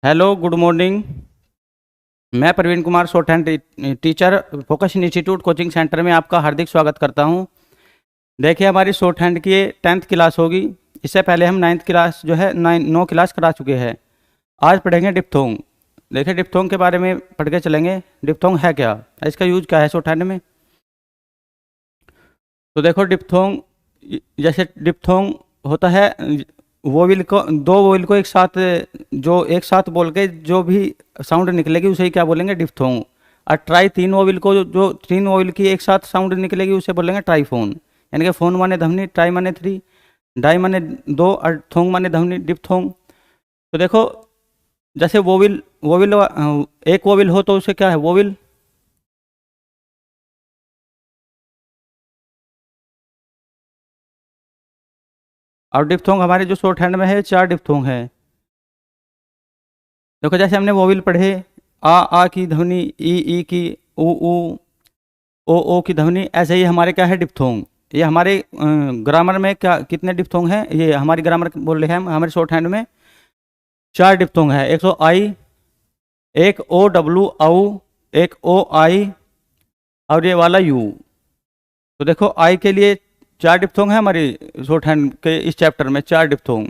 Hello, good morning. मैं Praveen Kumar shorthand teacher focus institute coaching centre में आपका हार्दिक स्वागत करता हूं। देखिए, हमारी शॉर्ट हैंड की ये 10th क्लास होगी। इससे पहले हम 9th क्लास जो है 9 क्लास करा चुके हैं। आज पढ़ेंगे डिप्थोंग। देखिए, डिप्थोंग के बारे में पढ़ के चलेंगे। डिप्थोंग है क्या, इसका यूज क्या है शॉर्ट हैंड में। तो देखो, डिप्थोंग जैसे डिप्थोंग होता है वोविल को, दो वोविल को एक साथ, जो एक साथ बोल के जो भी साउंड निकलेगी उसे ही क्या बोलेंगे, डिप्थोंग। और ट्राई, तीन वोविल को जो तीन वोविल की एक साथ साउंड निकलेगी उसे बोलेंगे ट्राईफोन। यानी कि फोन माने ध्वनि, ट्राई माने 3, डाई माने 2 और थोंग माने ध्वनि, डिप्थोंग। तो देखो, जैसे वोविल वोविल एक वोविल हो तो उसे क्या है, वोविल। और डिप्थोंग हमारे जो शॉर्ट हैंड में है 4 डिप्थोंग है। देखो, जैसे हमने वोविल पढ़े, आ की ध्वनि, ई की, ऊ ओ की ध्वनि, ऐसे ही हमारे क्या है, डिप्थोंग। ये हमारे ग्रामर में क्या कितने डिप्थोंग हैं, ये हमारी ग्रामर बोल रहे हैं हम, हमारे शॉर्ट हैंड में 4 डिप्थोंग है। एक तो आई, एक ओ डब्लू औ, एक ओ आई, और ये वाला यू। तो देखो, आई के लिए 4 डिप्थोंग है हमारी शॉर्ट हैंड के इस चैप्टर में, 4 डिप्थोंग।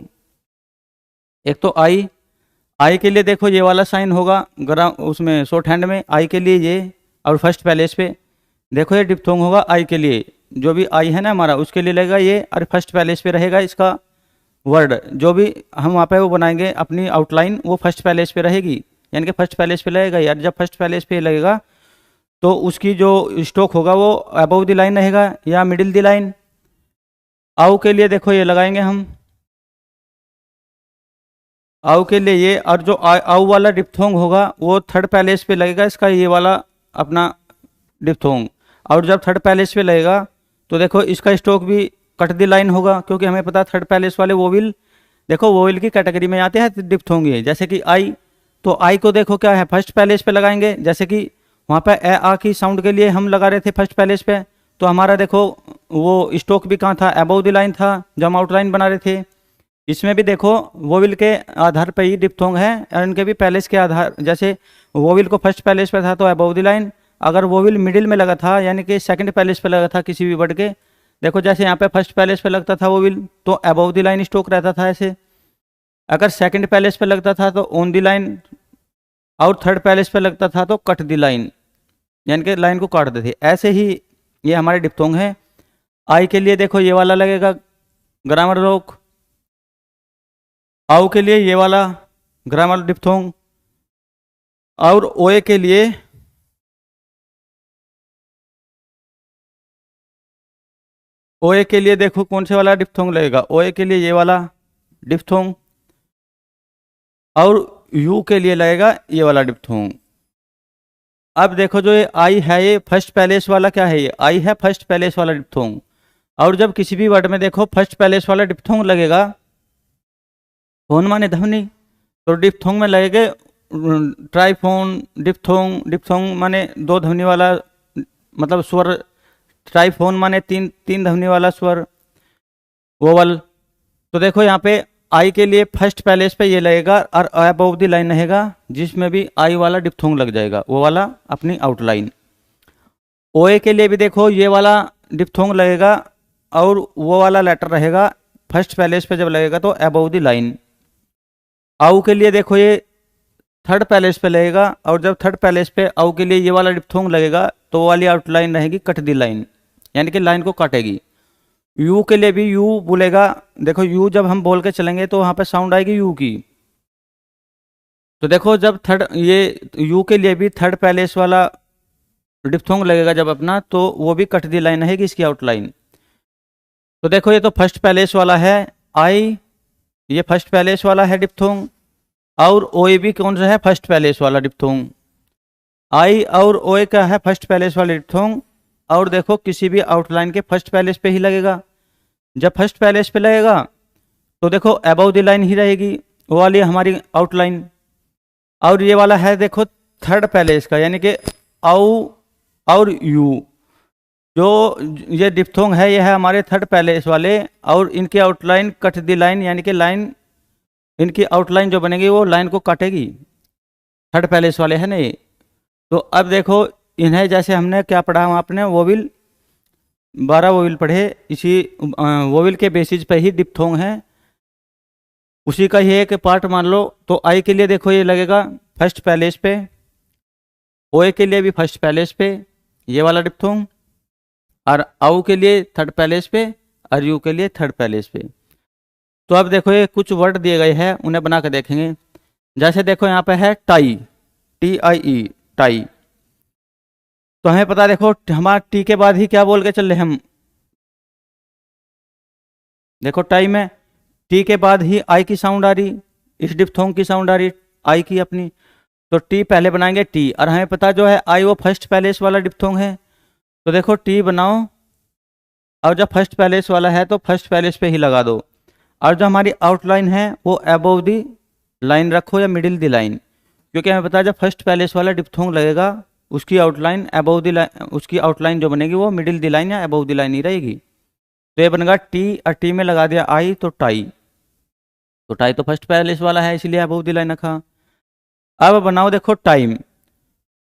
एक तो आई के लिए देखो ये वाला साइन होगा उसमें शॉर्ट हैंड में, आई के लिए ये। और फर्स्ट पैलेस पे देखो ये डिप्थोंग होगा आई के लिए, जो भी आई है ना हमारा उसके लिए लगेगा ये। और फर्स्ट पैलेस पे रहेगा इसका वर्ड, जो भी हम वहाँ पे वो बनाएंगे अपनी आउटलाइन, वो फर्स्ट पैलेस पे रहेगी। यानी कि फर्स्ट पैलेस पे लगेगा यार। जब फर्स्ट पैलेस पे लगेगा तो उसकी जो स्ट्रोक होगा वो अबव द लाइन रहेगा या मिडिल द लाइन। आउ के लिए देखो ये लगाएंगे हम, आउ के लिए ये। और जो आउ वाला डिप्थोंग होगा वो थर्ड पैलेस पे लगेगा इसका, ये वाला अपना डिप्थोंग। और जब थर्ड पैलेस पे लगेगा तो देखो इसका स्ट्रोक भी कट दी लाइन होगा, क्योंकि हमें पता थर्ड पैलेस वाले वोविल, देखो वोविल की कैटेगरी में आते हैं डिप्थोंग ये। जैसे कि आई, तो आई को देखो क्या है, फर्स्ट पैलेस पे लगाएंगे। जैसे कि वहाँ पे ए आ की साउंड के लिए हम लगा रहे थे फर्स्ट पैलेस पे, तो हमारा देखो वो स्ट्रोक भी कहाँ था, अबव द लाइन था जब हम आउटलाइन बना रहे थे। इसमें भी देखो वोविल के आधार पर ही डिप्थोंग है, और इनके भी पैलेस के आधार, जैसे वोविल को फर्स्ट पैलेस पे था तो अबव द लाइन। अगर वोविल मिडिल में लगा था यानी कि सेकंड पैलेस पे लगा था किसी भी वर्ड के, देखो जैसे यहाँ पे फर्स्ट पैलेस पे लगता था वोविल तो अबव द लाइन स्ट्रोक रहता था ऐसे। अगर सेकंड पैलेस पे लगता था तो ऑन द लाइन, और थर्ड पैलेस पे लगता था तो कट द लाइन, यानी कि लाइन को काट देते थे। ऐसे ही ये हमारे डिप्थोंग है। आई के लिए देखो ये वाला लगेगा ग्रामर रोक, आउ के लिए ये वाला ग्रामर डिप्थोंग, और ओए के लिए ओए के लिए देखो कौन से वाला डिप्थोंग लगेगा, ओए के लिए ये वाला डिप्थोंग, और यू के लिए लगेगा ये वाला डिप्थोंग। अब देखो जो ये आई है ये फर्स्ट पैलेस वाला क्या है, ये आई है फर्स्ट पैलेस वाला डिप्थोंग। और जब किसी भी वर्ड में देखो फर्स्ट पैलेस वाला डिप्थोंग लगेगा, फोन माने ध्वनि, तो डिप्थोंग में लगेगा ट्राईफोन, डिप्थोंग। डिप्थोंग माने 2 ध्वनि वाला मतलब स्वर, ट्राईफोन माने तीन ध्वनि वाला स्वर, वोवल। तो देखो यहाँ पे आई के लिए फर्स्ट पैलेस पे ये लगेगा और अबव द लाइन रहेगा, जिसमें भी आई वाला डिप्थोंग लग जाएगा, वो वाला अपनी आउटलाइन। ओए के लिए भी देखो ये वाला डिप्थोंग लगेगा, और वो वाला लेटर रहेगा फर्स्ट पैलेस पे जब लगेगा तो अबव द लाइन। आउ के लिए देखो ये थर्ड पैलेस पे लगेगा, और जब थर्ड पैलेस पे आउ के लिए ये वाला डिप्थोंग लगेगा तो वो वाली आउटलाइन रहेगी कट दी लाइन, यानी कि लाइन को काटेगी। यू के लिए भी यू बोलेगा, देखो यू जब हम बोल के चलेंगे तो वहाँ पे साउंड आएगी यू की। तो देखो जब थर्ड, ये यू के लिए भी थर्ड पैलेस वाला डिप्थोंग लगेगा जब अपना, तो वो भी कट दी लाइन रहेगी इसकी आउटलाइन। तो देखो ये तो फर्स्ट पैलेस वाला है आई, ये फर्स्ट पैलेस वाला है डिप्थोंग, और ओए भी कौन सा है, फर्स्ट पैलेस वाला डिप्थोंग। आई और ओए का है फर्स्ट पैलेस वाला डिप्थोंग, और देखो किसी भी आउटलाइन के फर्स्ट पैलेस पे ही लगेगा। जब फर्स्ट पैलेस पे लगेगा तो देखो अबव द लाइन ही रहेगी वो वाली हमारी आउटलाइन। और ये वाला है देखो थर्ड पैलेस का, यानी कि आउ और यू, जो ये डिप्थोंग है ये है हमारे थर्ड पैलेस वाले, और इनकी आउटलाइन कट दी लाइन, यानी कि लाइन इनकी आउटलाइन जो बनेगी वो लाइन को काटेगी, थर्ड पैलेस वाले है ना ये। तो अब देखो इन्हें जैसे हमने क्या पढ़ा वहाँ आपने वोविल, 12 वोविल पढ़े, इसी वोविल के बेसिस पे ही डिप्थोंग है, उसी का ही एक पार्ट मान लो। तो आई के लिए देखो ये लगेगा फर्स्ट पैलेस पे, ओ ए के लिए भी फर्स्ट पैलेस पे ये वाला डिप्थोंग, और आउ के लिए थर्ड पैलेस पे, और यू के लिए थर्ड पैलेस पे। तो अब देखो ये कुछ वर्ड दिए गए हैं, उन्हें बना कर देखेंगे। जैसे देखो यहाँ पे है tie, T I E, tie. तो हमें पता देखो हमारा टी के बाद ही क्या बोल के चल रहे हम, देखो टाई में टी के बाद ही आई की साउंड आ रही, इस डिप्थोंग की साउंड आ रही आई की अपनी। तो टी पहले बनाएंगे टी, और हमें पता जो है आई वो फर्स्ट पैलेस वाला डिप्थोंग है। तो देखो टी बनाओ, और जब फर्स्ट पैलेस वाला है तो फर्स्ट पैलेस पे ही लगा दो, और जो हमारी आउटलाइन है वो अबव दी लाइन रखो या मिडिल दी लाइन, क्योंकि हमें पता है जब फर्स्ट पैलेस वाला डिप्थोंग लगेगा उसकी आउटलाइन अबव दी लाइन, उसकी आउटलाइन जो बनेगी वो मिडिल दी लाइन या अबव दी लाइन ही रहेगी। तो ये बनेगा टी, और टी में लगा दिया आई तो टाई। तो टाई तो फर्स्ट पैलेस वाला है इसलिए अबव दी लाइन रखा। अब बनाओ देखो टाइम,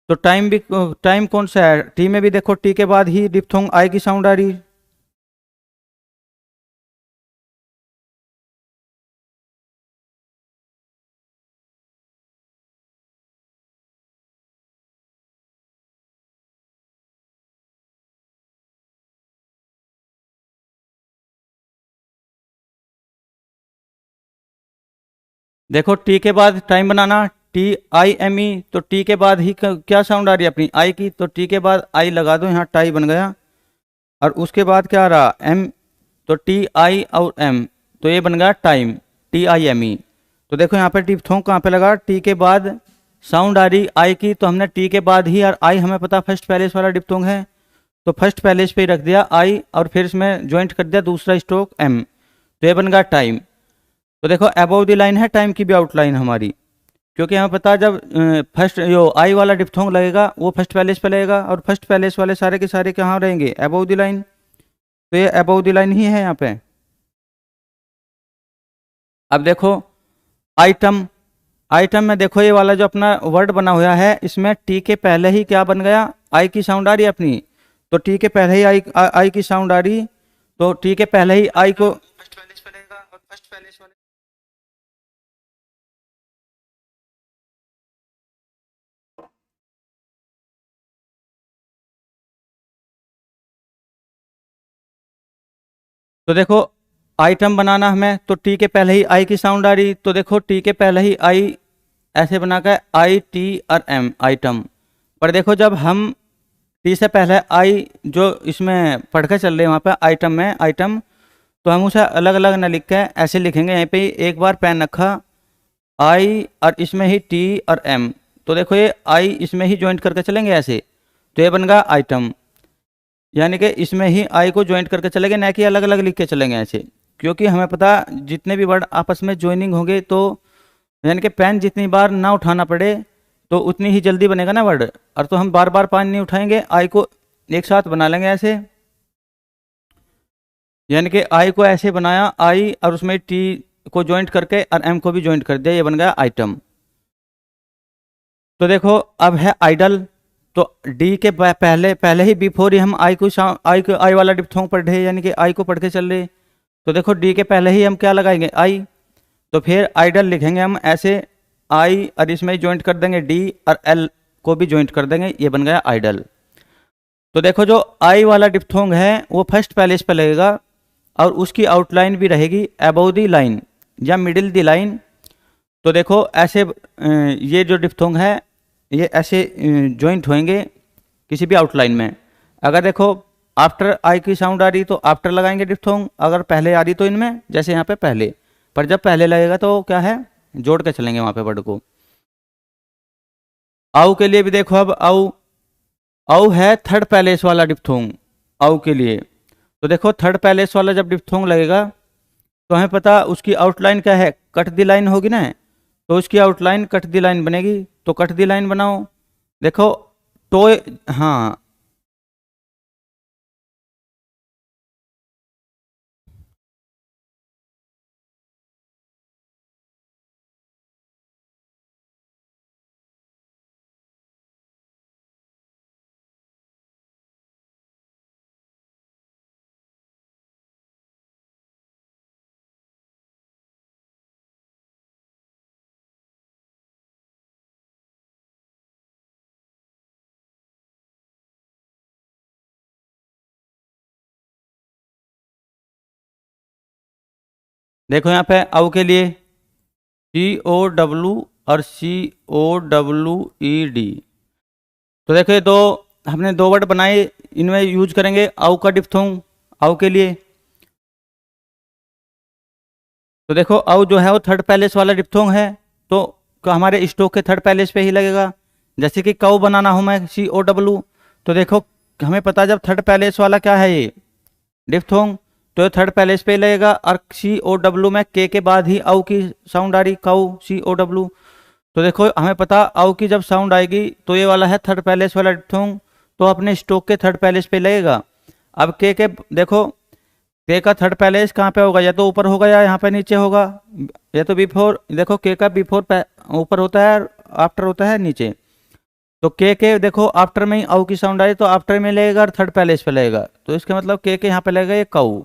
तो टाइम भी, टाइम कौन सा है, टी में भी देखो टी के बाद ही डिप्थोंग आई की साउंड आ रही। देखो टी के बाद टाइम बनाना, टी आई एम ई, तो टी के बाद ही क्या साउंड आ रही है अपनी आई की, तो टी के बाद आई लगा दो, यहाँ टाई बन गया। और उसके बाद क्या आ रहा एम, तो टी आई और एम, तो ये बन गया time, T I M E. तो देखो यहाँ पे डिप्थोंग कहाँ पे लगा, टी के बाद साउंड आ रही आई की, तो हमने टी के बाद ही, और आई हमें पता फर्स्ट पैलेस वाला डिप्थोंग है, तो फर्स्ट पैलेस पे ही रख दिया आई, और फिर इसमें ज्वाइंट कर दिया दूसरा स्ट्रोक एम, तो ये बन गया टाइम। तो देखो अबव द लाइन है टाइम की भी आउटलाइन हमारी, क्योंकि हमें पता है जब फर्स्ट जो आई वाला डिप्थोंग लगेगा वो फर्स्ट पैलेस पे लगेगा, और फर्स्ट पैलेस वाले सारे के सारे कहाँ रहेंगे, अबव द लाइन। तो ये अबव द लाइन ही है यहाँ पे। अब देखो आइटम, आइटम में देखो ये वाला जो अपना वर्ड बना हुआ है इसमें टी के पहले ही क्या बन गया, आई की साउंड आ रही है अपनी, तो टी के पहले ही आई की साउंड आ रही, तो टी के पहले ही आई को फर्स्ट पैलेस पे लगेगा, और फर्स्ट पैलेस वाले। तो देखो आइटम बनाना हमें, तो टी के पहले ही आई की साउंड आ रही, तो देखो टी के पहले ही आई ऐसे बनाकर आई टी और एम आइटम। पर देखो जब हम टी से पहले आई जो इसमें पढ़ के चल रहे हैं वहाँ पे आइटम में आइटम, तो हम उसे अलग अलग ना लिख के ऐसे लिखेंगे, यहीं पे ही एक बार पेन रखा आई और इसमें ही टी और एम, तो देखो ये आई इसमें ही ज्वाइंट करके चलेंगे ऐसे, तो ये बन गया आइटम। यानी कि इसमें ही आई को ज्वाइंट करके चलेंगे, ना कि अलग अलग लिख के चलेंगे ऐसे, क्योंकि हमें पता जितने भी वर्ड आपस में ज्वाइनिंग होंगे तो यानी कि पेन जितनी बार ना उठाना पड़े तो उतनी ही जल्दी बनेगा ना वर्ड, और तो हम बार बार पेन नहीं उठाएंगे, आई को एक साथ बना लेंगे ऐसे। यानी कि आई को ऐसे बनाया आई और उसमें टी को ज्वाइंट करके और एम को भी ज्वाइंट कर दिया, ये बन गया आइटम। तो देखो अब है आइडल, तो डी के पहले पहले ही बिफोर ही हम आई वाला डिप्थोंग पढ़ रहे, यानी कि आई को पढ़ के चल रहे, तो देखो डी के पहले ही हम क्या लगाएंगे आई, तो फिर आइडल लिखेंगे हम ऐसे आई और इसमें ज्वाइंट कर देंगे डी और एल को भी ज्वाइंट कर देंगे, ये बन गया आइडल। तो देखो जो आई वाला डिप्थोंग है वो फर्स्ट पैलेस पे लगेगा, और उसकी आउटलाइन भी रहेगी अबव दी लाइन या मिडिल दी लाइन। तो देखो ऐसे ये जो डिप्थोंग है ये ऐसे ज्वाइंट होंगे किसी भी आउटलाइन में। अगर देखो आफ्टर आई की साउंड आ रही तो आफ्टर लगाएंगे डिप्थोंग, अगर पहले आ रही तो इनमें जैसे यहाँ पे पहले, पर जब पहले लगेगा तो क्या है जोड़ के चलेंगे वहाँ पे वर्ड को। आउ के लिए भी देखो, अब आउ, आउ है थर्ड पैलेस वाला डिप्थोंग आउ के लिए। तो देखो थर्ड पैलेस वाला जब डिप्थोंग लगेगा तो हमें पता उसकी आउटलाइन क्या है, कट दी लाइन होगी ना, तो उसकी आउटलाइन कट दी लाइन बनेगी, तो कट दी लाइन बनाओ। देखो तो हाँ देखो यहाँ पे औ के लिए COW और COWED। तो देखो ये दो हमने दो वर्ड बनाए, इनमें यूज करेंगे औ का डिप्थोंग औ के लिए। तो देखो औ जो है वो थर्ड पैलेस वाला डिप्थोंग है, तो हमारे स्टोक के थर्ड पैलेस पे ही लगेगा। जैसे कि कौ बनाना हो मैं COW, तो देखो हमें पता है जब थर्ड पैलेस वाला क्या है ये डिप्थोंग, तो ये थर्ड पैलेस पे ही लगेगा। और COW में के बाद ही औ की साउंड आ रही, कौ COW। तो देखो हमें पता औ की जब साउंड आएगी तो ये वाला है थर्ड पैलेस वाला डिप्थोंग, तो अपने स्टोक के थर्ड पैलेस पे लगेगा। अब के देखो के का थर्ड पैलेस कहाँ पे होगा, या तो ऊपर होगा या यहाँ पे नीचे होगा, या तो बिफोर। देखो के का बिफोर ऊपर होता है, आफ्टर होता है नीचे। तो के देखो आफ्टर में ही औ की साउंड आई तो आफ्टर में लगेगा और थर्ड पैलेस पे लगेगा, तो इसका मतलब के यहाँ पे लगेगा ये कऊ।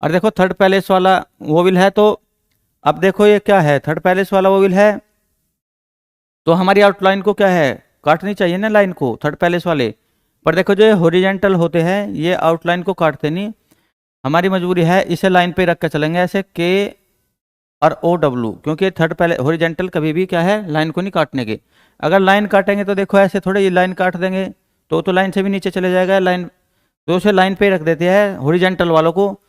और देखो थर्ड पैलेस वाला वोविल है, तो अब देखो ये क्या है, थर्ड पैलेस वाला वोविल है, तो हमारी आउटलाइन को क्या है, काटनी चाहिए ना लाइन को थर्ड पैलेस वाले। पर देखो जो ये हॉरिजेंटल होते हैं ये आउटलाइन को काटते नहीं, हमारी मजबूरी है इसे लाइन पे रख कर चलेंगे ऐसे के और OW, क्योंकि थर्ड पैलेस हॉरिजेंटल कभी भी क्या है लाइन को नहीं काटने के। अगर लाइन काटेंगे तो देखो ऐसे थोड़े ये लाइन काट देंगे तो लाइन से भी नीचे चले जाएगा लाइन, तो उसे लाइन पे रख देते हैं हॉरिजेंटल वालों को।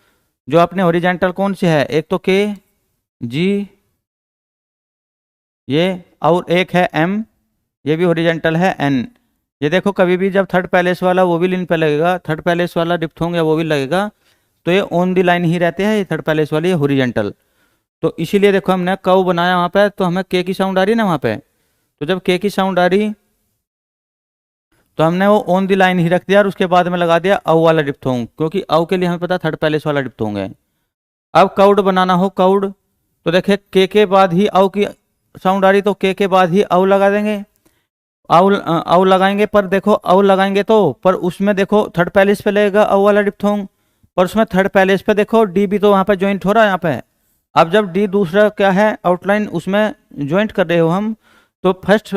जो अपने हॉरिजेंटल कौन सी है, एक तो KG ये, और एक है M, ये भी हॉरिजेंटल है N। ये देखो कभी भी जब थर्ड पैलेस वाला वो भी इन पे लगेगा, थर्ड पैलेस वाला डिप्थोंग या वो भी लगेगा, तो ये ऑन दी लाइन ही रहते हैं ये थर्ड पैलेस वाले, ये हॉरिजेंटल। तो इसीलिए देखो हमने कव बनाया वहाँ पे, तो हमें के की साउंड आ रही है ना वहाँ पे, तो जब के की साउंड आ रही तो हमने वो ऑन दी लाइन ही रख दिया और उसके बाद में लगा दिया औ वाला डिप्थोंग, क्योंकि औ के लिए हमें पता थर्ड पैलेस वाला डिप्थोंग है। अब काउड बनाना हो काउड, तो देखे के बाद ही औ की साउंड आ रही तो के बाद ही औ लगा देंगे, औ लगाएंगे। पर देखो औ लगाएंगे तो पर उसमें देखो थर्ड पैलेस पे लगेगा औ वाला डिप्थोंग, पर उसमें थर्ड पैलेस पे देखो डी भी तो वहाँ पे ज्वाइंट हो रहा है यहाँ पे। अब जब डी दूसरा क्या है आउटलाइन उसमें ज्वाइंट कर रहे हो हम, तो फर्स्ट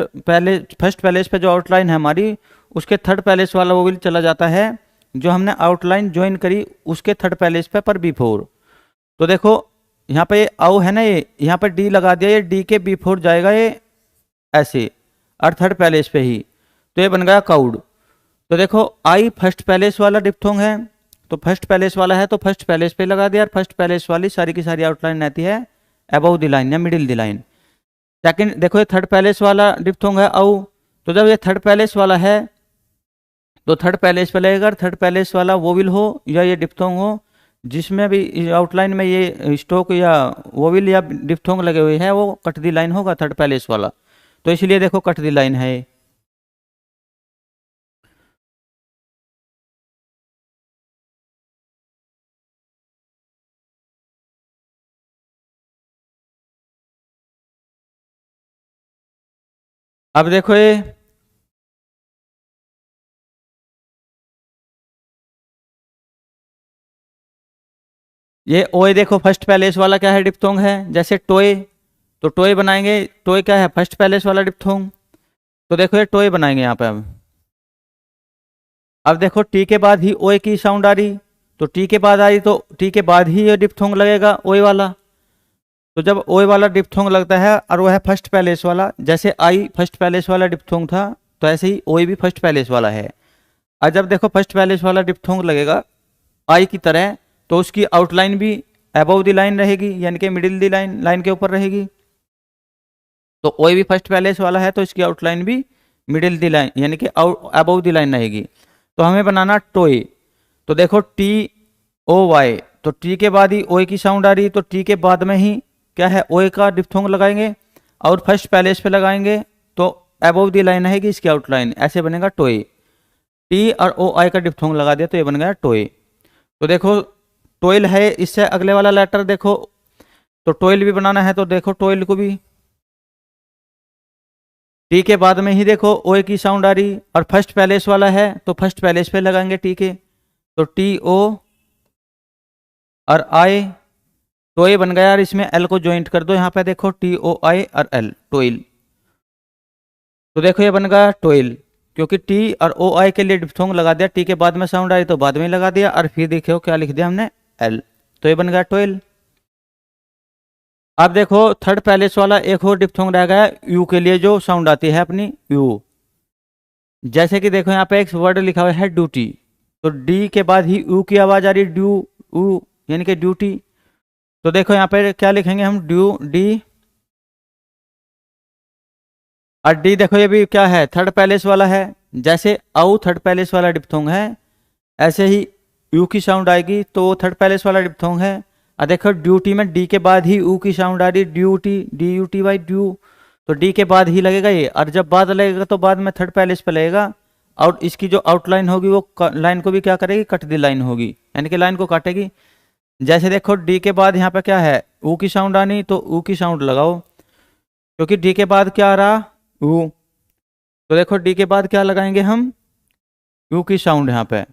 पैलेस पे जो आउटलाइन है हमारी उसके थर्ड पैलेस वाला वो भी चला जाता है, जो हमने आउटलाइन ज्वाइन करी उसके थर्ड पैलेस पे पर बिफोर। तो देखो यहाँ पे औ है ना, ये यहाँ पे डी लगा दिया, ये डी के बिफोर जाएगा ये ऐसे और थर्ड पैलेस पे ही, तो ये बन गया काउड। तो देखो आई फर्स्ट पैलेस वाला डिप्थोंग है, तो फर्स्ट पैलेस वाला है तो फर्स्ट पैलेस पे लगा दिया, और फर्स्ट पैलेस वाली सारी की सारी आउटलाइन रहती है अबव द लाइन या मिडिल द लाइन। सेकंड देखो ये थर्ड पैलेस वाला डिप्थोंग है औ, तो जब ये थर्ड पैलेस वाला है तो थर्ड पैलेस पे लगेगा, थर्ड पैलेस वाला वोविल हो या ये डिप्थोंग हो, जिसमें भी आउटलाइन में ये स्टोक या वोविल या डिप्थोंग लगे हुए हैं वो कट दी लाइन होगा थर्ड पैलेस वाला, तो इसलिए देखो कट दी लाइन है। अब देखो ये ओए देखो फर्स्ट पैलेस वाला क्या है डिप्थोंग है, जैसे टोए, तो टोए बनाएंगे, टोए क्या है फर्स्ट पैलेस वाला डिप्थोंग, तो देखो ये टोए बनाएंगे यहाँ पे। अब देखो टी के बाद ही ओए की साउंड आ रही, तो टी के बाद आ रही तो टी के बाद ही ये डिप्थोंग लगेगा ओए वाला। तो जब ओए वाला डिप्थोंग लगता है और वो है फर्स्ट पैलेस वाला, जैसे आई फर्स्ट पैलेस वाला डिप्थोंग था तो ऐसे ही ओए भी फर्स्ट पैलेस वाला है। और जब देखो फर्स्ट पैलेस वाला डिप्थोंग लगेगा आई की तरह, तो उसकी आउटलाइन भी अबव द लाइन रहेगी, यानी कि मिडिल द लाइन, लाइन के ऊपर रहेगी। तो ओए भी फर्स्ट पैलेस वाला है तो इसकी आउटलाइन भी मिडिल द लाइन यानी कि अबव द लाइन रहेगी। तो हमें बनाना टोए, तो देखो TOY, तो टी के बाद ही ओए की साउंड आ रही, तो टी के बाद में ही क्या है ओए का डिप्थोंग लगाएंगे और फर्स्ट पैलेस पे लगाएंगे, तो अबव द लाइन रहेगी इसकी आउटलाइन, ऐसे बनेगा टोए। टी और OI का डिप्थोंग लगा दिया तो ये बन गया टोए। तो देखो टोइल है, इससे अगले वाला लेटर देखो, तो टोइल भी बनाना है, तो देखो टोइल को भी टी के बाद में ही देखो ओए की साउंड आ रही और फर्स्ट पैलेस वाला है तो फर्स्ट पैलेस पे लगाएंगे टी के, तो TO और I, टोए बन गया। और इसमें L को ज्वाइंट कर दो, यहाँ पे देखो TOI और L टोइल, तो देखो ये बन गया टोइल, क्योंकि टी और OI के लिए डिप्थोंग लगा दिया, टी के बाद में साउंड आई तो बाद में लगा दिया, और फिर देखो क्या लिख दिया हमने L, तो ये बन गया टोइल। अब देखो थर्ड पैलेस वाला एक और डिप्थोंग रह गया यू के लिए, जो साउंड आती है अपनी यू। जैसे कि देखो यहाँ पे एक वर्ड लिखा हुआ है ड्यूटी, तो डी के बाद ही यू की आवाज आ रही, ड्यू यू यानी कि ड्यूटी। तो देखो यहाँ पे क्या लिखेंगे हम, ड्यू डी, और डी देखो ये भी क्या है, थर्ड पैलेस वाला है। जैसे औ थर्ड पैलेस वाला डिप्थोंग है, ऐसे ही यू की साउंड आएगी तो वो थर्ड पैलेस वाला डिप्थोंग है। और देखो ड्यूटी में डी के बाद ही यू की साउंड आ रही, duty D U T why due, तो डी के बाद ही लगेगा ये, और जब बाद लगेगा तो बाद में थर्ड पैलेस पे लगेगा। और इसकी जो आउटलाइन होगी वो लाइन को भी क्या करेगी, कट दी लाइन होगी, यानी कि लाइन को काटेगी। जैसे देखो डी के बाद यहाँ पे क्या है, ऊ की साउंड आनी, तो ऊ की साउंड लगाओ, क्योंकि डी के बाद क्या आ रहा, ऊ। तो देखो डी के बाद क्या लगाएंगे हम, यू की साउंड यहाँ पे।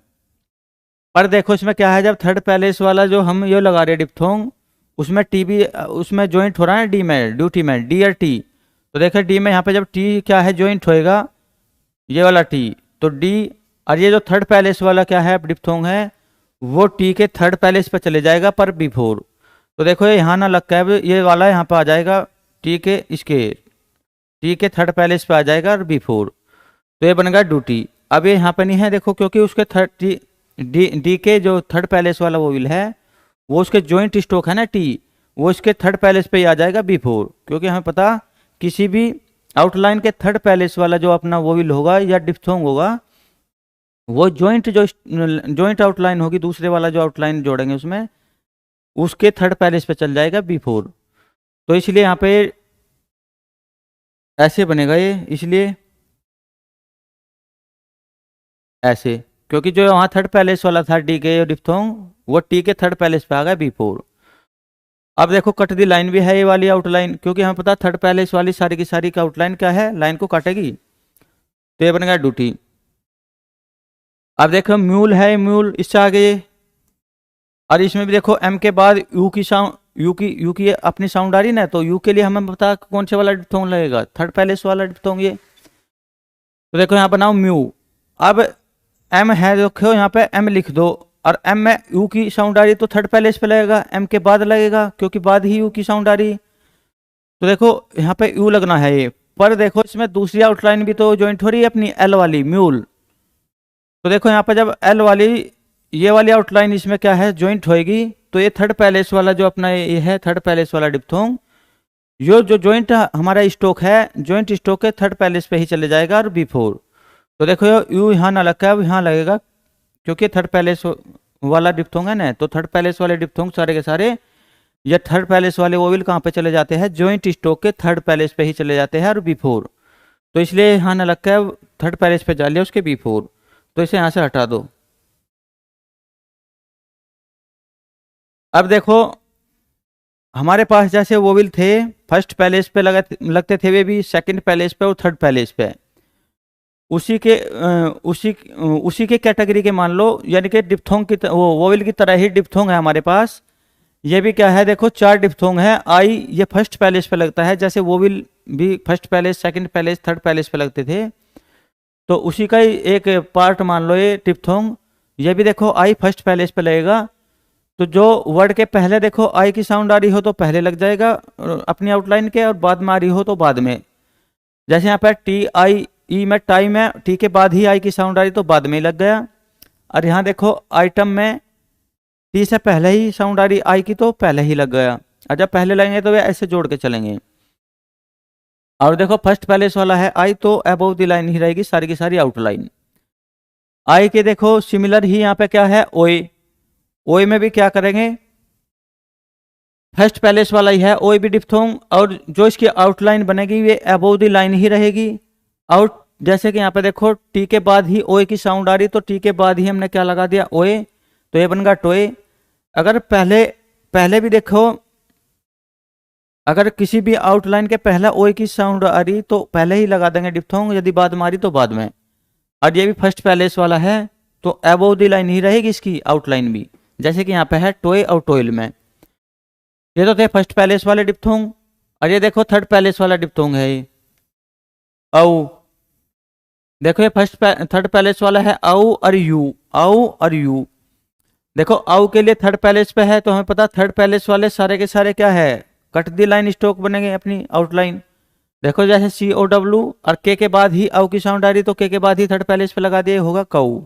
पर देखो इसमें क्या है, जब थर्ड पैलेस वाला जो हम ये लगा रहे डिप्थोंग, उसमें टी भी उसमें ज्वाइंट हो रहा है डी में, ड्यूटी में डी और टी। तो देखो डी में यहाँ पे जब टी क्या है ज्वाइंट होएगा, ये वाला टी, तो डी, और ये जो थर्ड पैलेस वाला क्या है डिप्थोंग है, वो टी के थर्ड पैलेस पे चले जाएगा पर बिफोर। तो देखो ये यहाँ ना लग के, अब ये वाला यहाँ पे आ जाएगा टी के, इसके टी के थर्ड पैलेस पे आ जाएगा और बिफोर, तो ये बनेगा ड्यूटी। अब ये यहाँ पे नहीं है देखो, क्योंकि उसके थर्ड डी के जो थर्ड पैलेस वाला वो विल है, वो उसके जॉइंट स्टॉक है ना टी, वो इसके थर्ड पैलेस पे ही आ जाएगा बिफोर, क्योंकि हमें पता किसी भी आउटलाइन के थर्ड पैलेस वाला जो अपना वो विल होगा या डिप्थोंग होगा, वो जॉइंट आउटलाइन होगी, दूसरे वाला जो आउटलाइन जोड़ेंगे उसमें, उसके थर्ड पैलेस पे चल जाएगा बिफोर। तो इसलिए यहाँ पे ऐसे बनेगा ये, इसलिए ऐसे, क्योंकि जो वहाँ थर्ड पैलेस वाला था डी के डिप्थोंग, वो टी के थर्ड पैलेस पे आ गया बिफोर। अब देखो कट दी लाइन भी है ये वाली आउटलाइन, क्योंकि हमें पता थर्ड पैलेस वाली सारी की सारी का आउटलाइन क्या है, लाइन को काटेगी, तो ये बनेगा ड्यूटी। अब देखो म्यूल है, म्यूल इससे आगे, और इसमें भी देखो एम के बाद यू की साउंड, यू की अपनी साउंड आ रही ना, तो यू के लिए हमें पता कौन से वाला डिप्थोंग लगेगा, थर्ड पैलेस वाला डिप्थोंग ये। तो देखो यहाँ बनाओ म्यू, अब एम है देखो यहाँ पे एम लिख दो, और एम में यू की साउंड आ रही तो थर्ड पैलेस पे लगेगा, एम के बाद लगेगा, क्योंकि बाद ही यू की साउंड आ रही। तो देखो यहाँ पे यू लगना है ये, पर देखो इसमें दूसरी आउटलाइन भी तो ज्वाइंट हो रही है अपनी एल वाली म्यूल। तो देखो यहाँ पे जब एल वाली ये वाली आउटलाइन इसमें क्या है ज्वाइंट होएगी, तो ये थर्ड पैलेस वाला जो अपना ये है थर्ड पैलेस वाला डिप्थोंग, यो जो ज्वाइंट हमारा स्टॉक है, ज्वाइंट स्टॉक के थर्ड पैलेस पे ही चले जाएगा और बिफोर। तो देखो यू यहाँ ना लगा, अब यहाँ लगेगा, क्योंकि थर्ड पैलेस वाला डिप्थोंग है ना, तो थर्ड पैलेस वाले डिप्थोंग सारे के सारे ये थर्ड पैलेस वाले वो विल कहाँ पे चले जाते हैं, ज्वाइंट स्टॉक के थर्ड पैलेस पे ही चले जाते हैं और बिफोर। तो इसलिए यहाँ ना लग के थर्ड पैलेस पे जा लिया उसके बिफोर, तो इसे यहाँ से हटा दो। अब देखो हमारे पास जैसे वो विल थे फर्स्ट पैलेस पे लगते थे, वे भी सेकंड पैलेस पे और थर्ड पैलेस पे, उसी के कैटेगरी के मान लो, यानी कि डिप्थोंग की वो वोवेल की तरह ही डिप्थोंग है हमारे पास। ये भी क्या है देखो, चार डिप्थोंग है, आई ये फर्स्ट पैलेस पे लगता है, जैसे वोवेल भी first palace second palace third palace पे लगते थे, तो उसी का ही एक पार्ट मान लो ये डिप्थोंग। ये भी देखो आई फर्स्ट पैलेस पे लगेगा, तो जो वर्ड के पहले देखो आई की साउंड आ रही हो तो पहले लग जाएगा अपनी आउटलाइन के, और बाद में आ रही हो तो बाद में। जैसे यहाँ पर टी आई ई में टाइम है, टी के बाद ही आई की साउंड आ रही तो बाद में ही लग गया। और यहाँ देखो आइटम में टी से पहले ही साउंड आ रही आई की तो पहले ही लग गया, और जब पहले लगेंगे तो वे ऐसे जोड़ के चलेंगे। और देखो फर्स्ट पैलेस वाला है आई, तो अबव द लाइन ही रहेगी सारी की सारी आउटलाइन। आई के देखो सिमिलर ही यहाँ पे क्या है ओए, ओए में भी क्या करेंगे, फर्स्ट पैलेस वाला ही है ओए भी डिप्थोंग, और जो इसकी आउटलाइन बनेगी ये अबव द लाइन ही रहेगी। आउट जैसे कि यहाँ पे देखो टी के बाद ही ओए की साउंड आ रही, तो टी के बाद ही हमने क्या लगा दिया ओए, तो ये बन गया टोए। अगर पहले भी देखो, अगर किसी भी आउटलाइन के पहला ओए की साउंड आ रही तो पहले ही लगा देंगे डिप्थोंग, यदि बाद में आ रही तो बाद में। और ये भी फर्स्ट पैलेस वाला है तो अबव द लाइन ही रहेगी इसकी आउटलाइन भी, जैसे कि यहाँ पे है टोए और टोइल में। ये तो थे फर्स्ट पैलेस वाले डिप्थोंग, और ये देखो थर्ड पैलेस वाला डिप्थोंग है ये औ। देखो ये थर्ड पैलेस वाला है औ और यू, औ और यू। देखो औ के लिए थर्ड पैलेस पे है, तो हमें पता थर्ड पैलेस वाले सारे के सारे क्या है कट दी लाइन स्ट्रोक बनेंगे अपनी आउटलाइन। देखो जैसे COW और के बाद ही औ की साउंड आ रही तो के बाद ही थर्ड पहले इस पे लगा दिए, होगा कऊ।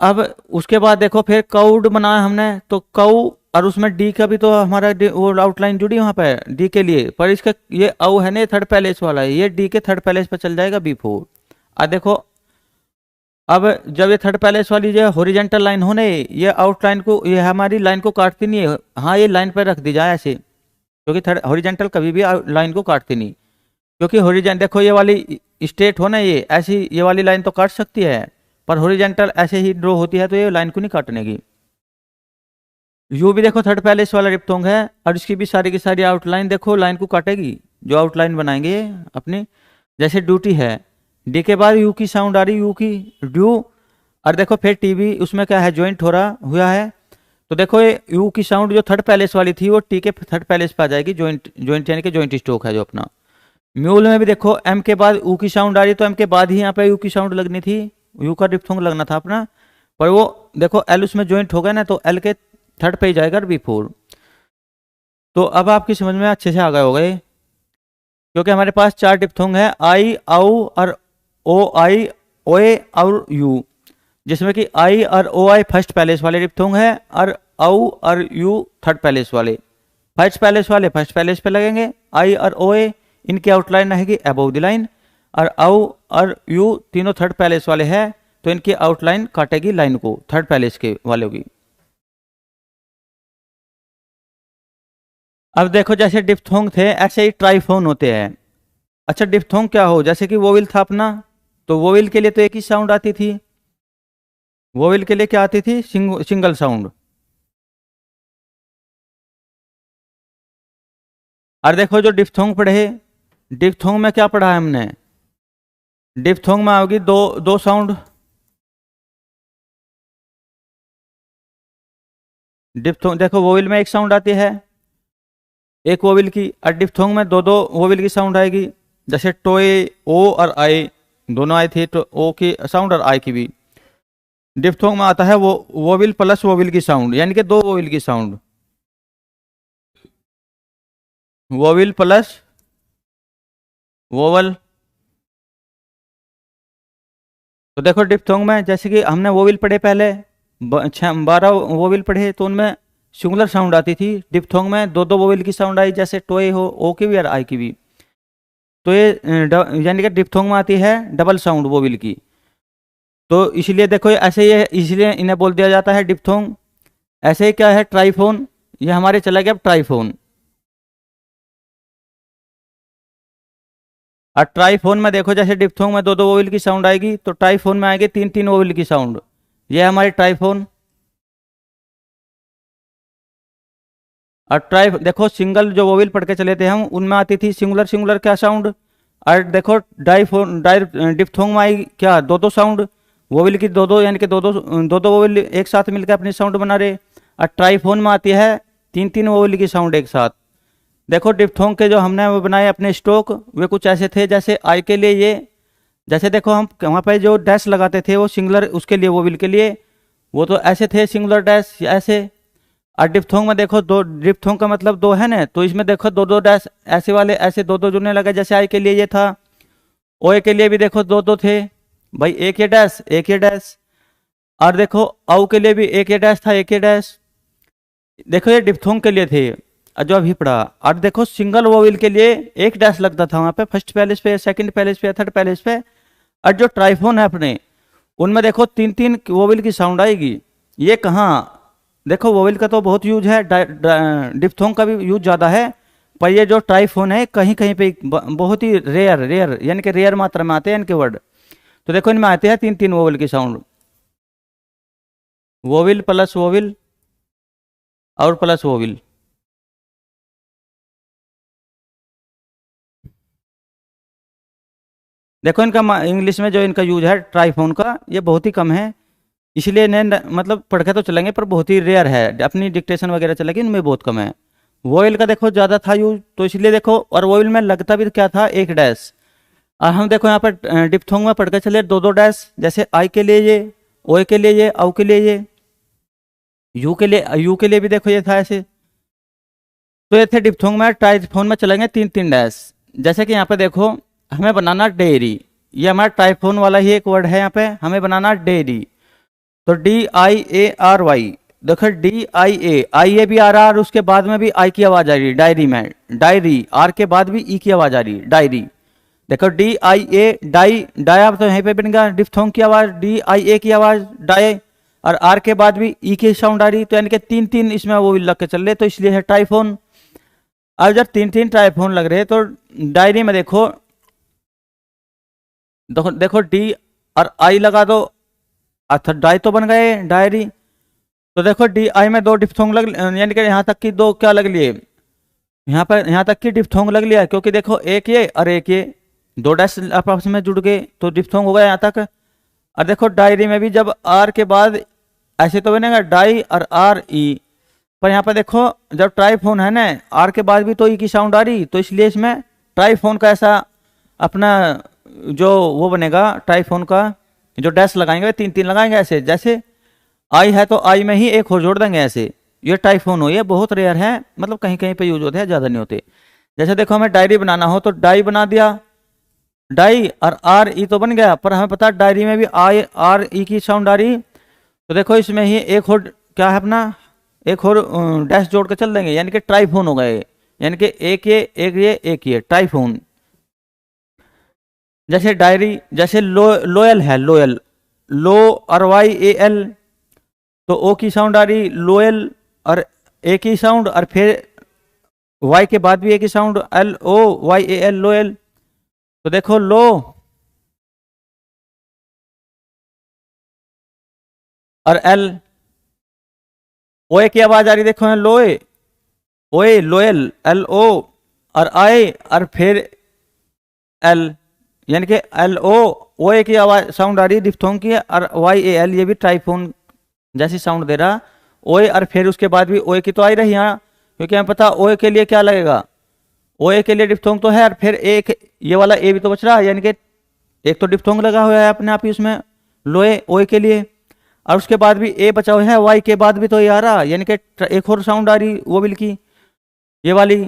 अब उसके बाद देखो फिर काउड बनाया हमने तो कऊ, और उसमें डी का भी तो हमारा वो आउटलाइन जुड़ी वहां पे डी के लिए, पर इसका ये औ है ना थर्ड पैलेस वाला है, ये डी के थर्ड पैलेस पे चल जाएगा B4। अब देखो अब जब ये थर्ड पैलेस वाली जो हॉरिजेंटल लाइन होने, ये आउटलाइन को, ये हमारी लाइन को काटती नहीं है, हाँ ये लाइन पर रख दी जाए ऐसे, क्योंकि थर्ड हॉरिजेंटल कभी भी लाइन को काटती नहीं, क्योंकि हॉरिजेंटल देखो ये वाली स्ट्रेट हो ना, ये ऐसी ये वाली लाइन तो काट सकती है, पर हॉरिजेंटल ऐसे ही ड्रॉ होती है तो ये लाइन को नहीं काटने की। यू भी देखो थर्ड पैलेस वाला डिप्थोंग है, और इसकी भी सारी की सारी आउटलाइन देखो लाइन को काटेगी, जो आउटलाइन बनाएंगे अपनी। जैसे ड्यूटी है, डी के बाद यू की साउंड आ रही, यू की ड्यू, और देखो फिर टीवी उसमें क्या है ज्वाइंट हो रहा हुआ है, तो देखो ये यू की साउंड जो थर्ड पैलेस वाली थी वो टी के थर्ड पैलेस पे आ जाएगी, ज्वाइंट ज्वाइंट यानी कि ज्वाइंट स्ट्रोक है जो अपना। म्यूल में भी देखो एम के बाद यू की साउंड आ रही, तो एम के बाद ही यहाँ पे यू की साउंड लगनी थी, यू का डिप्थोंग लगना था अपना, पर वो देखो एल उसमें ज्वाइंट हो गया ना, तो एल के थर्ड पे ही जाएगा B4। तो अब आपकी समझ में अच्छे से आ गए हो गए, क्योंकि हमारे पास चार डिप्थोंग है, आई, औ और ओ आई, ओए और यू, जिसमें कि आई और ओ आई फर्स्ट पैलेस वाले डिप्थोंग है, और औ और यू थर्ड पैलेस वाले। फर्स्ट पैलेस वाले फर्स्ट पैलेस पे लगेंगे, आई और ओ ए इनकी आउटलाइन रहेगी अबव द लाइन, और औ और यू तीनों थर्ड पैलेस वाले हैं, तो इनकी आउटलाइन काटेगी लाइन को थर्ड पैलेस के वालों की। अब देखो जैसे डिप्थोंग थे ऐसे ही ट्राइफोन होते हैं। अच्छा डिप्थोंग क्या हो, जैसे कि वोविल था अपना, तो वोविल के लिए तो एक ही साउंड आती थी, वोविल के लिए क्या आती थी, सिंगल साउंड। और देखो जो डिप्थोंग पढ़े, डिप्थोंग में क्या पढ़ा है हमने, डिप्थोंग में आओगी दो दो साउंड, डिप्थोंग देखो वोविल में एक साउंड आती है, एक वोविल की, और डिप्थोंग में दो दो वोविल की साउंड आएगी, जैसे टोए ओ और आई दोनों आई थी, तो ओ की साउंड और आई की भी। डिप्थोंग में आता है वो वोविल प्लस वोविल की साउंड, यानी कि दो वोविल की साउंड, वोविल प्लस वोवल। तो देखो डिप्थोंग में जैसे कि हमने वोविल पढ़े पहले 12 वोविल पढ़े, तो उनमें सिंगुलर साउंड आती थी, डिप्थोंग में दो दो वोविल की साउंड आई, जैसे टोए हो ओ की भी और आई की भी, तो ये यानी कि डिप्थोंग में आती है डबल साउंड वोविल की। तो इसलिए देखो ऐसे ये इसलिए इन्हें बोल दिया जाता है डिप्थोंग। ऐसे ही क्या है ट्राइफोन, ये हमारे चला गया अब ट्राइफोन। और ट्राइफोन में देखो जैसे डिप्थोंग में दो दो वोविल की साउंड आएगी, तो ट्राइफोन में आएगी तीन तीन वोविल की साउंड, ये हमारे ट्राइफोन। और ट्राई देखो सिंगल जो वोविल पढ़ के चले थे हम, उनमें आती थी सिंगुलर सिंगुलर क्या साउंड, और देखो डाइफोन डिप्थोंग में आई क्या दो दो साउंड वोविल की, दो दो यानी कि दो दो वोविल एक साथ मिलकर अपनी साउंड बना रहे। और ट्राइफोन में आती है तीन तीन वोविल की साउंड एक साथ। देखो डिप्थोंग के जो हमने वो बनाए अपने स्ट्रोक, वे कुछ ऐसे थे, जैसे आई के लिए ये, जैसे देखो हम वहाँ पे जो डैश लगाते थे वो सिंगुलर उसके लिए वोविल के लिए, वो तो ऐसे थे सिंगुलर डैश ऐसे। और डिप्थोंग में देखो दो, डिप्थोंग का मतलब दो है ना, तो इसमें देखो दो दो डैश ऐसे वाले ऐसे दो दो जुड़ने लगे, जैसे आई के लिए ये था, ओ ए के लिए भी देखो दो दो थे भाई, एक ये डैश एक ये डैश। और देखो औ के लिए भी एक ये डैश था एक ये डैश, देखो ये डिप्थोंग के लिए थे जो अभी पढ़ा। और देखो सिंगल वोविल के लिए एक डैश लगता था वहां पे, फर्स्ट पैलेस पे, सेकंड पैलेस पे, थर्ड पैलेस पे। और जो ट्राइफोन है अपने, उनमें देखो तीन तीन वोविल की साउंड आएगी। ये कहाँ, देखो वोविल का तो बहुत यूज है, डिप्थोंग का भी यूज ज़्यादा है, पर ये जो ट्राइफोन है कहीं कहीं पे बहुत ही रेयर रेयर यानी कि रेयर मात्रा में आते हैं इनके वर्ड। तो देखो इनमें आते हैं तीन तीन वोविल की साउंड, वोविल प्लस वोविल और प्लस वोविल। देखो इनका इंग्लिश में जो इनका यूज है ट्राइफोन का, ये बहुत ही कम है, इसलिए इन्हें मतलब पढ़ के तो चलेंगे पर बहुत ही रेयर है, अपनी डिक्टेशन वगैरह चलेगी इनमें बहुत कम है। वोइल का देखो ज़्यादा था यूज, तो इसलिए देखो, और वोइल में लगता भी क्या था एक डैश। और हम देखो यहाँ पर डिप्थोंग में पढ़ के चले दो दो डैश, जैसे आई के लिए ये, ओ के लिए ये, औ के लिए ये, यू के लिए भी देखो ये था ऐसे। तो ये थे डिप्थोंग में। ट्राइफोन में चलेंगे 3-3 डैश। जैसे कि यहाँ पे देखो हमें बनाना डेयरी, ये हमारा ट्राइफोन वाला ही एक वर्ड है, यहाँ पे हमें बनाना डेयरी। तो DIARY, देखो DIA भी आ रहा है और उसके बाद में भी आई की आवाज आ रही है। डायरी में डायरी, आर के बाद भी ई की आवाज आ रही है, डायरी। देखो DIA डाई, डाया तो यहीं पे बन गया डिप्थोंग की आवाज, DIA की आवाज डाय, और आर के बाद भी ई की साउंड आ रही, तो यानी कि 3-3 इसमें वो लग के चल रहे, तो इसलिए है ट्राइफोन। अब जब 3-3 ट्राइफोन लग रहे हैं तो डायरी में देखो देखो देखो डी और आई लगा दो, अर्थात डाई तो बन गए डायरी। तो देखो DI में 2 डिप्थोंग लग, यानी कि यहाँ तक की 2 क्या लग लिए, यहाँ पर यहाँ तक की डिप्थोंग लग लिया, क्योंकि देखो एक ये और एक ये 2 डैश आपस में जुड़ गए तो डिप्थोंग हो गया यहाँ तक। और देखो डायरी में भी जब आर के बाद ऐसे तो बनेगा डाई और आर ई, पर यहाँ पर देखो जब ट्राइफोन है ना, आर के बाद भी तो ई की साउंड आ रही, तो इसलिए इसमें ट्राइफोन का ऐसा अपना जो वो बनेगा, ट्राइफोन का जो डैश लगाएंगे 3-3 लगाएंगे ऐसे, जैसे आई है तो आई में ही एक और जोड़ देंगे ऐसे। ये ट्राइफोन हो, ये बहुत रेयर है, मतलब कहीं कहीं पे यूज होते हैं, ज़्यादा नहीं होते। जैसे देखो हमें डायरी बनाना हो तो डाई बना दिया, डाई और आर ई तो बन गया, पर हमें पता है डायरी में भी आई आर ई की साउंड आ रही, तो देखो इसमें ही एक और क्या है अपना, एक और डैश जोड़ के चल देंगे, यानी कि ट्राइफोन हो गए, यानी कि एक ये ट्राइफोन। जैसे डायरी, जैसे लोयल है, लोयल, लो और YAL, तो ओ की साउंड आ रही लोयल और ए की साउंड, और फिर वाई के बाद भी ए की साउंड, LOYAL लोयल। तो देखो लो और एल, ओए की आवाज आ रही, देखो लोए, ओए लोयल, LO और आई और फिर एल, यानी कि LO ओए की आवाज साउंड आ रही डिप्थोंग की, और YAL ये भी ट्राइफोन जैसी साउंड दे रहा, ओए और फिर उसके बाद भी ओए की तो आ ही रही यहाँ, क्योंकि हमें पता ओए के लिए क्या लगेगा, ओए के लिए डिप्थोंग तो है, और फिर एक ये वाला ए भी तो बच रहा है, यानी कि एक तो डिप्थोंग लगा हुआ है अपने आप ही उसमें लोए ओए के लिए, और उसके बाद भी ए बचा हुआ है, वाई के बाद भी तो ये आ रहा, यानी कि एक और साउंड आ रही वो बिल की, ये वाली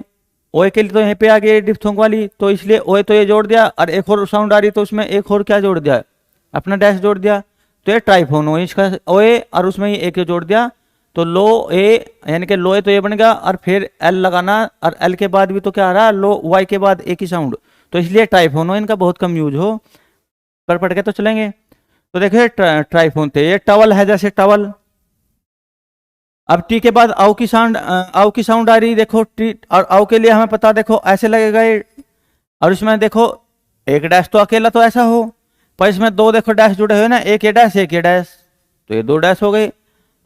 ओए के लिए तो यहीं पे आ गई डिप्थोंग वाली, तो इसलिए ओए तो ये जोड़ दिया, और एक और साउंड आ रही तो उसमें एक और क्या जोड़ दिया, अपना डैश जोड़ दिया, तो ये ट्राइफोन हो इसका, ओए और उसमें ही एक जोड़ दिया, तो लो ए, यानी कि लोए तो ये बन गया, और फिर एल लगाना, और एल के बाद भी तो क्या आ रहा, लो वाई के बाद एक ही साउंड, तो इसलिए ट्राइफोन हो, इनका बहुत कम यूज हो, पर पढ़ के तो चलेंगे। तो देखिए ट्राइफोन थे। ये टवल है, जैसे टवल। अब टी के बाद आउ की साउंड, आउ की साउंड आ रही, देखो टी और आउ के लिए हमें पता, देखो ऐसे लगेगा ये, और इसमें देखो एक डैश तो अकेला तो ऐसा हो, पर इसमें 2 देखो डैश जुड़े हुए ना, एक ये डैश एक ये डैश, तो ये 2 डैश हो गए।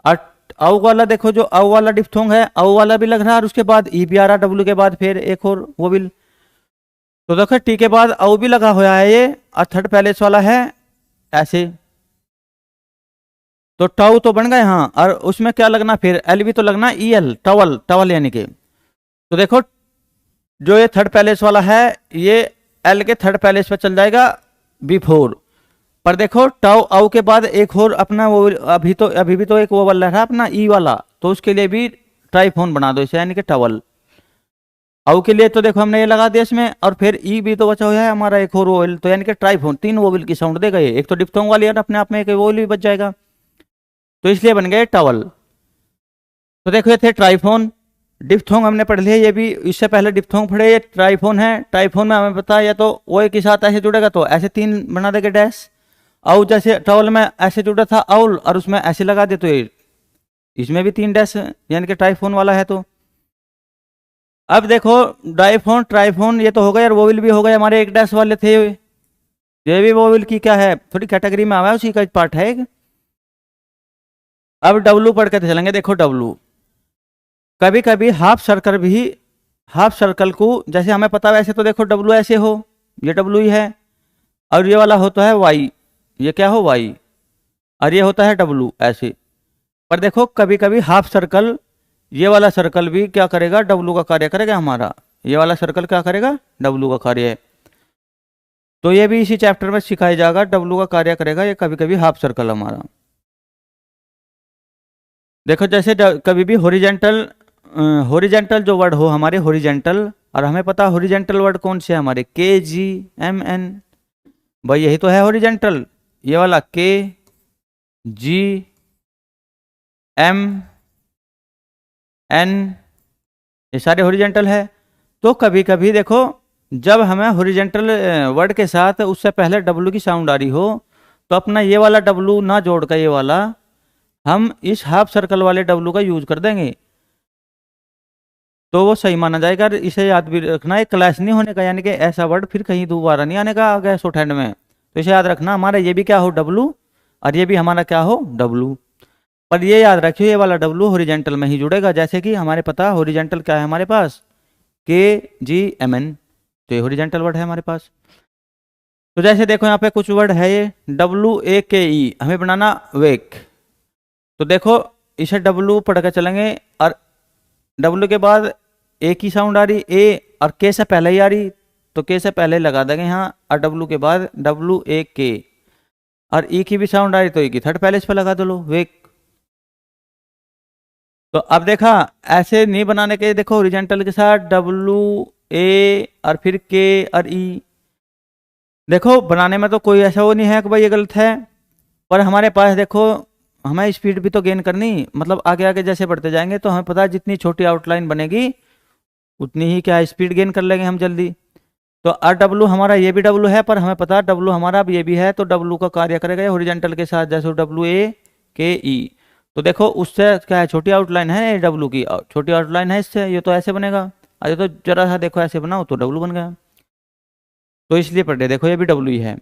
और आउ वाला देखो, जो आउ वाला डिप्थोंग है, आउ वाला भी लग रहा है, और उसके बाद ई भी आ रहा, डब्ल्यू के बाद फिर एक और वो भी, तो देखो टी के बाद आउ भी लगा हुआ है ये, और थर्ड पैलेस वाला है ऐसे, तो टाउ तो बन गए हाँ, और उसमें क्या लगना फिर, एल भी तो लगना, EL टवल, टवल यानी कि, तो देखो जो ये थर्ड पैलेस वाला है ये एल के थर्ड पैलेस पे चल जाएगा बिफोर, पर देखो टाउ आउ के बाद एक और अपना वो, अभी भी तो एक वो वाला है अपना ई वाला, तो उसके लिए भी ट्राइफोन बना दो इसे, यानी कि टवल। आउ के लिए तो देखो हमने ये लगा दिया इसमें, और फिर ई भी तो बचा हुआ है हमारा एक और वोवेल, तो यानी कि ट्राइफोन 3 वोवेल की साउंड देगा ये, एक तो डिप्थोंग वाली और अपने आप में एक वोवेल भी बच जाएगा, तो इसलिए बन गए टवल। तो देखो ये थे ट्राइफोन। डिप्थोंग हमने पढ़ लिया, ये भी इससे पहले डिप्थोंग पढ़े, ये ट्राइफोन है। ट्राइफोन में हमें पता है या तो ओए के साथ ऐसे जुड़ेगा तो ऐसे 3 बना देगा डैश, आउ जैसे टवल में ऐसे जुड़ा था आउल, और उसमें ऐसे लगा दे तो ये इसमें भी 3 डैश, यानी कि ट्राइफोन वाला है। तो अब देखो डाइफोन ट्राइफोन ये तो हो गए, और वोविल भी हो गए हमारे, एक डैश वाले थे ये भी वोविल की क्या है, थोड़ी कैटेगरी में आवा है, उसी का पार्ट है एक। अब डब्लू पढ़ के चलेंगे। देखो डब्लू, कभी कभी हाफ सर्कल भी, हाफ सर्कल को जैसे हमें पता है वैसे तो देखो डब्लू ऐसे हो, ये डब्लू ही है, और ये वाला होता है वाई, ये क्या हो वाई, और ये होता है डब्लू ऐसे। पर देखो कभी कभी हाफ सर्कल, ये वाला सर्कल भी क्या करेगा, डब्लू का कार्य करेगा हमारा, ये वाला सर्कल क्या करेगा, डब्लू का कार्य है। तो ये भी इसी चैप्टर में सिखाया जाएगा, डब्लू का कार्य करेगा ये कभी कभी हाफ सर्कल हमारा। देखो जैसे कभी भी हॉरिजेंटल हॉरिजेंटल जो वर्ड हो हमारे हॉरिजेंटल, और हमें पता हॉरिजेंटल वर्ड कौन से है हमारे, के जी एम एन, भाई यही तो है हॉरिजेंटल, ये वाला के जी एम एन, ये सारे हॉरिजेंटल है। तो कभी कभी देखो जब हमें हॉरिजेंटल वर्ड के साथ उससे पहले डब्लू की साउंड आ रही हो, तो अपना ये वाला डब्लू ना जोड़ कर ये वाला हम इस हाफ सर्कल वाले डब्लू का यूज कर देंगे, तो वो सही माना जाएगा। और इसे याद भी रखना, एक क्लैश नहीं होने का, यानी कि ऐसा वर्ड फिर कहीं दोबारा नहीं आने का आगे शॉर्ट हैंड में। तो इसे याद रखना, हमारा ये भी क्या हो डब्लू, और ये भी हमारा क्या हो डब्लू। पर ये याद रखियो ये वाला डब्लू हॉरिजेंटल में ही जुड़ेगा, जैसे कि हमारे पता हॉरिजेंटल क्या है हमारे पास, के जी एम एन, तो ये हॉरिजेंटल वर्ड है हमारे पास। तो जैसे देखो यहाँ पे कुछ वर्ड है, ये डब्लू ए के ई, हमें बनाना वेक। तो देखो इसे डब्लू पढ़ कर चलेंगे, और डब्लू के बाद ए की साउंड आ रही ए, और के से पहले ही आ रही, तो के से पहले लगा देंगे यहाँ, और डब्लू के बाद डब्लू ए के, और ई की भी साउंड आ रही तो ई की थर्ड पहले इस पर लगा दो लो वेक। तो अब देखा ऐसे नहीं बनाने के, देखो हॉरिजॉन्टल के साथ डब्लू ए और फिर के और ई, देखो बनाने में तो कोई ऐसा वो नहीं है कि भाई ये गलत है, पर हमारे पास देखो हमें स्पीड भी तो गेन करनी, मतलब आगे आगे जैसे बढ़ते जाएंगे तो हमें पता है जितनी छोटी आउटलाइन बनेगी उतनी ही क्या स्पीड गेन कर लेंगे हम जल्दी। तो आर डब्लू हमारा ये भी डब्लू है, पर हमें पता है डब्लू हमारा अब ये भी है, तो डब्लू का कार्य करेगा हॉरिजॉन्टल के साथ, जैसे डब्लू ए के ई। तो देखो उससे क्या है, छोटी आउटलाइन है डब्लू की, छोटी आउटलाइन है इससे, ये तो ऐसे बनेगा, अरे तो जरा सा देखो ऐसे बनाओ तो डब्लू बन गया, तो इसलिए पढ़े देखो ये भी डब्लू ही है।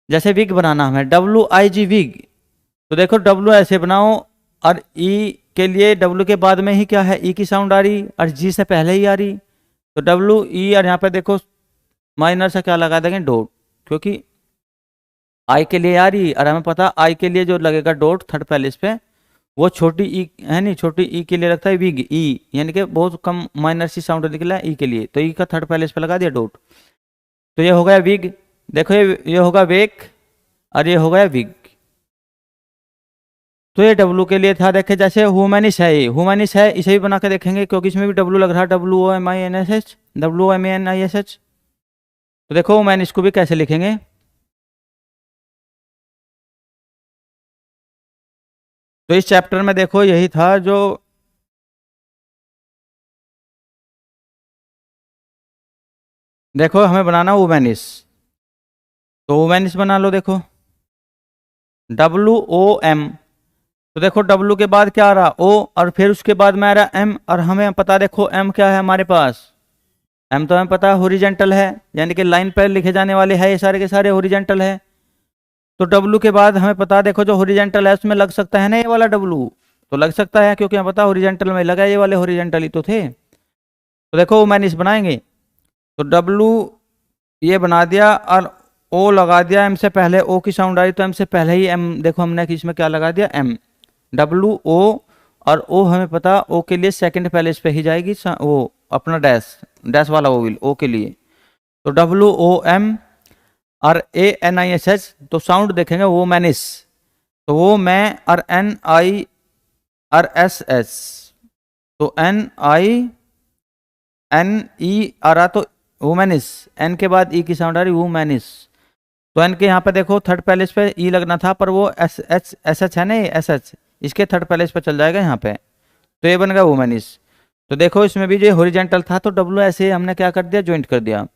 जैसे विग बनाना हमें डब्लू आई जी विग, तो देखो डब्लू ऐसे बनाओ, और ई के लिए डब्लू के बाद में ही क्या है ई की साउंड आ रही, और जी से पहले ही आ रही, तो डब्लू ई, और यहाँ पे देखो माइनर से क्या लगा देंगे डॉट, क्योंकि आई के लिए आ रही, और हमें पता आई के लिए जो लगेगा डॉट थर्ड पहले इस पे, वो छोटी ई है नहीं, छोटी ई के लिए रखता है विग ई, यानी कि बहुत कम माइनर सी साउंड निकला है ई के लिए, तो ई का थर्ड पहले इस पे लगा दिया डॉट, तो ये हो गया विग। देखो ये होगा वेक, और ये हो गया विग। तो ये डब्लू के लिए था, देखे जैसे हुमैनिस है, ये हुमैनिस है, इसे भी बना के देखेंगे क्योंकि इसमें भी डब्लू लग रहा है, W O M I N S H, W M A N I S H. तो देखो हुमैनिस को भी कैसे लिखेंगे, तो इस चैप्टर में देखो यही था जो, देखो हमें बनाना वुमेनिस, तो वुमेनिस बना लो, देखो डब्लू ओ एम, तो देखो डब्लू के बाद क्या आ रहा ओ, और फिर उसके बाद में आ रहा एम, और हमें पता देखो एम क्या है हमारे पास, एम तो हमें पता है हॉरिजॉन्टल है, यानी कि लाइन पर लिखे जाने वाले हैं ये सारे के सारे हॉरिजॉन्टल है। तो डब्लू के बाद हमें पता देखो जो हॉरिजॉन्टल है उसमें लग सकता है ना ये वाला डब्लू, तो लग सकता है क्योंकि हमें पता हॉरिजॉन्टल में लगा, ये वाले हॉरिजॉन्टल ही तो थे। तो देखो वुमेनिस बनाएंगे, तो डब्लू ये बना दिया, और ओ लगा दिया, एम से पहले ओ की साउंड आई तो एम से पहले ही एम, देखो हमने इसमें क्या लगा दिया एम, डब्लू ओ, और ओ हमें पता ओ के लिए सेकंड पहले इस पे ही जाएगी वो अपना डैश, डैश वाला वो विल ओ के लिए, तो डब्लू ओ एम और ए एन आई एस एच, तो साउंड देखेंगे वो मैनिस, तो वो मैं और एन आई और एस एस, तो एन आई एन ई आ रहा, तो वुमेनिस, एन के बाद ई की साउंड आ रही वुमेनिस, तो एन के यहाँ पे देखो थर्ड पैलेस पे ई लगना था, पर वो एस एच है ना, एस एच इसके थर्ड पैलेस पे चल जाएगा यहाँ पे, तो ये बन गया वुमेनिस। तो देखो इसमें भी जो हॉरिजॉन्टल था तो डब्लू ऐसे हमने क्या कर दिया ज्वाइंट कर दिया।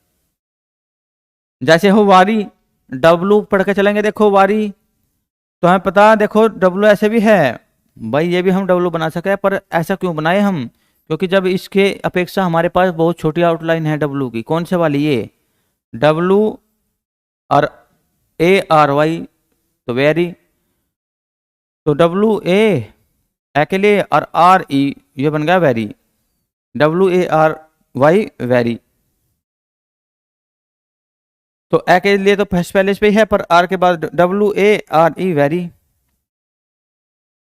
जैसे हो वारी, डब्लू पढ़ के चलेंगे, देखो वारी, तो हमें पता देखो डब्लू ऐसे भी है, भाई ये भी हम डब्लू बना सके, पर ऐसा क्यों बनाए हम, क्योंकि जब इसके अपेक्षा हमारे पास बहुत छोटी आउटलाइन है डब्लू की, कौन से वाली ये डब्लू और ए आर वाई, तो वेरी, तो डब्लू ए के लिए और आर ई ये बन गया very, W A R Y very, तो ए के लिए तो फर्स्ट पैलेस पे ही है, पर आर के बाद W A R E very.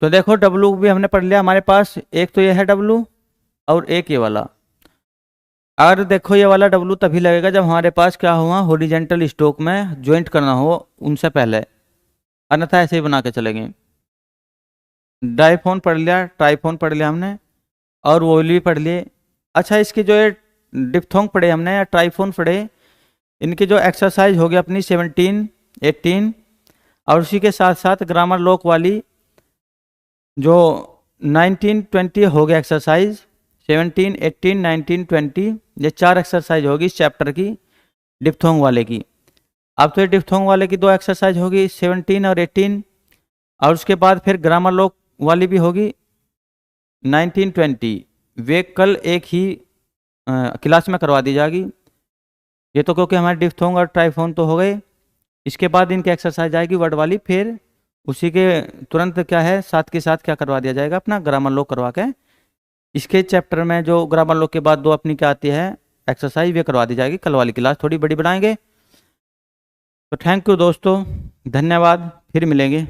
तो देखो डब्लू भी हमने पढ़ लिया, हमारे पास एक तो ये है डब्लू और एक ये वाला, और देखो ये वाला डब्लू तभी लगेगा जब हमारे पास क्या हुआ हॉरिजॉन्टल स्ट्रोक में ज्वाइंट करना हो उनसे पहले, अन्यथा ऐसे ही बना के चलेंगे। डाइफोन पढ़ लिया, ट्राइफोन पढ़ लिया हमने, और वोवल भी पढ़ लिए। अच्छा, इसके जो है डिप्थोंग पढ़े हमने या ट्राइफोन पढ़े, इनकी जो एक्सरसाइज होगी अपनी 17, 18, और उसी के साथ साथ ग्रामर लॉक वाली जो 19, 20 हो गया एक्सरसाइज, 17, 18, 19, 20, ये 4 एक्सरसाइज होगी इस चैप्टर की डिप्थोंग वाले की। अब तो ये डिप्थोंग वाले की 2 एक्सरसाइज होगी 17 और 18, और उसके बाद फिर ग्रामर लॉक वाली भी होगी 19, 20। वे कल एक ही क्लास में करवा दी जाएगी। ये तो क्योंकि हमारे डिप्थोंग और ट्राइफोन तो हो गए, इसके बाद इनकी एक्सरसाइज आएगी वर्ड वाली, फिर उसी के तुरंत क्या है साथ के साथ क्या करवा दिया जाएगा अपना ग्रामर लॉक करवा के। इसके चैप्टर में जो ग्रामर लॉक के बाद 2 अपनी क्या आती है एक्सरसाइज, वे करवा दी जाएगी। कल वाली क्लास थोड़ी बड़ी बनाएंगे। तो थैंक यू दोस्तों, धन्यवाद, फिर मिलेंगे।